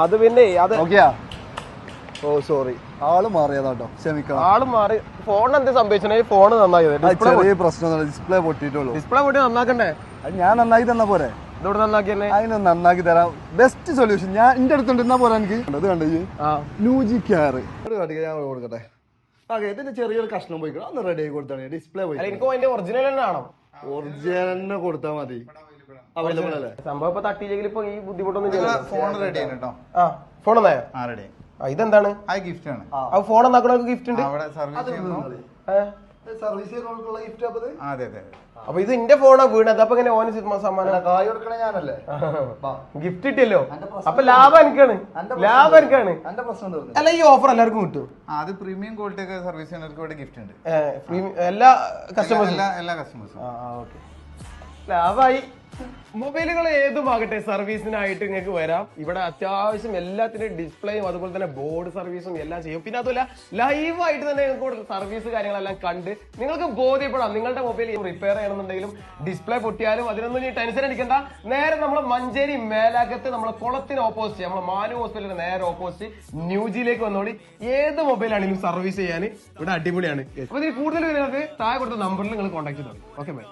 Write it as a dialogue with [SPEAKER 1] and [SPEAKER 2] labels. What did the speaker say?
[SPEAKER 1] അത് പിന്നെ അത്
[SPEAKER 2] ഓക്കെയാ. ഓ സോറി, ആള് മാറിയതാട്ടോ, ക്ഷമിക്കണം.
[SPEAKER 1] ആള് മാറി. ഫോൺ എന്ത് സംഭവിച്ചേ? ഫോണ് നന്നായത്
[SPEAKER 2] ചെറിയ പ്രശ്നം, ഡിസ്പ്ലേ പൊട്ടിയിട്ടുള്ളൂ.
[SPEAKER 1] ഡിസ്പ്ലേ പൊട്ടി നന്നാക്കണ്ടേ?
[SPEAKER 2] അത് ഞാൻ നന്നാക്കി തന്നാ പോരെ?
[SPEAKER 1] ഇതോടെ നന്നാക്കിയല്ലേ?
[SPEAKER 2] അതിന് നന്നാക്കി തരാം. ബെസ്റ്റ് സൊല്യൂഷൻ ഞാൻ എന്റെ അടുത്തുണ്ട്. എന്നാ പോരാ എനിക്ക് ഇത് കണ്ടു ന്യൂജി കെയർ ഞാൻ കൊടുക്കട്ടെ. ഓക്കെ, ഇതിന്റെ ചെറിയൊരു കഷ്ണം പോയിക്കണം, ഒന്ന് റെഡി ആയി കൊടുത്താണ്. ഡിസ്പ്ലേ പോയി.
[SPEAKER 1] എനിക്ക് അതിന്റെ ഒറിജിനൽ തന്നെ ആണോ?
[SPEAKER 2] ഒറിജിനൽ തന്നെ കൊടുത്താൽ മതി. അവൈലബിൾ അല്ലേ?
[SPEAKER 1] സംഭവം ഇപ്പൊ തട്ടിയില്ലെങ്കിൽ ഇപ്പൊ ഈ ബുദ്ധിമുട്ടൊന്നും
[SPEAKER 3] ഫോൺ റെഡി ആണ് കേട്ടോ.
[SPEAKER 1] ഫോൺ നന്നായോ?
[SPEAKER 3] റെഡി.
[SPEAKER 1] ഇതെന്താണ്?
[SPEAKER 3] ഗിഫ്റ്റ് ആണ്.
[SPEAKER 1] ഫോൺ നന്നാക്കണ ഗിഫ്റ്റ് ഉണ്ട്.
[SPEAKER 3] അതെ അതെ.
[SPEAKER 1] അപ്പൊ ഇത് എന്റെ ഫോണാ വീണത്. അപ്പൊ ഇങ്ങനെ ഓന് സമ്മാനം
[SPEAKER 2] കായ് കൊടുക്കണ ഞാനല്ലേ?
[SPEAKER 1] ഗിഫ്റ്റ് കിട്ടിയല്ലോ. അപ്പൊ ലാഭം എനിക്കാണ്. ലാഭം എനിക്കാണ്. അല്ല, ഈ ഓഫർ എല്ലാവർക്കും കിട്ടും?
[SPEAKER 3] അത് പ്രീമിയം ക്വാളിറ്റി ഒക്കെ സർവീസ് ചെയ്യുന്നവർക്ക് ഇവിടെ ഗിഫ്റ്റ് ഉണ്ട്.
[SPEAKER 1] എല്ലാ കസ്റ്റമേഴ്സും?
[SPEAKER 3] എല്ലാ കസ്റ്റമേഴ്സും.
[SPEAKER 1] ലാഭായി. മൊബൈലുകൾ ഏതുമാകട്ടെ സർവീസിനായിട്ട് നിങ്ങൾക്ക് വരാം. ഇവിടെ അത്യാവശ്യം എല്ലാത്തിനും ഡിസ്പ്ലേയും അതുപോലെ തന്നെ ബോർഡ് സർവീസും എല്ലാം ചെയ്യും. പിന്നെ അതുപോലെ ലൈവായിട്ട് തന്നെ നിങ്ങൾക്ക് സർവീസ് കാര്യങ്ങളെല്ലാം കണ്ട് നിങ്ങൾക്ക് ബോധ്യപ്പെടാം. നിങ്ങളുടെ മൊബൈൽ റിപ്പയർ ചെയ്യണമെന്നുണ്ടെങ്കിലും ഡിസ്പ്ലേ പൊട്ടിയാലും അതിനൊന്നും ടെൻഷൻ അടിക്കണ്ട. നേരെ നമ്മൾ മഞ്ചേരി മേലാകത്ത് നമ്മളെ കുളത്തിന് ഓപ്പോസിറ്റ്, നമ്മളെ മാനു ഹോസ്പിറ്റലിന്റെ നേരെ ഓപ്പോസിറ്റ് ന്യൂജിയിലേക്ക് വന്നോളി. ഏത് മൊബൈലാണെങ്കിലും സർവീസ് ചെയ്യാൻ ഇവിടെ അടിപൊളിയാണ്. അപ്പൊ ഇതിന് കൂടുതൽ നിങ്ങൾക്ക് താഴെ കൊടുത്ത നമ്പറിൽ നിങ്ങൾ കോൺടാക്ട് ചെയ്തോളൂ. Okay bye.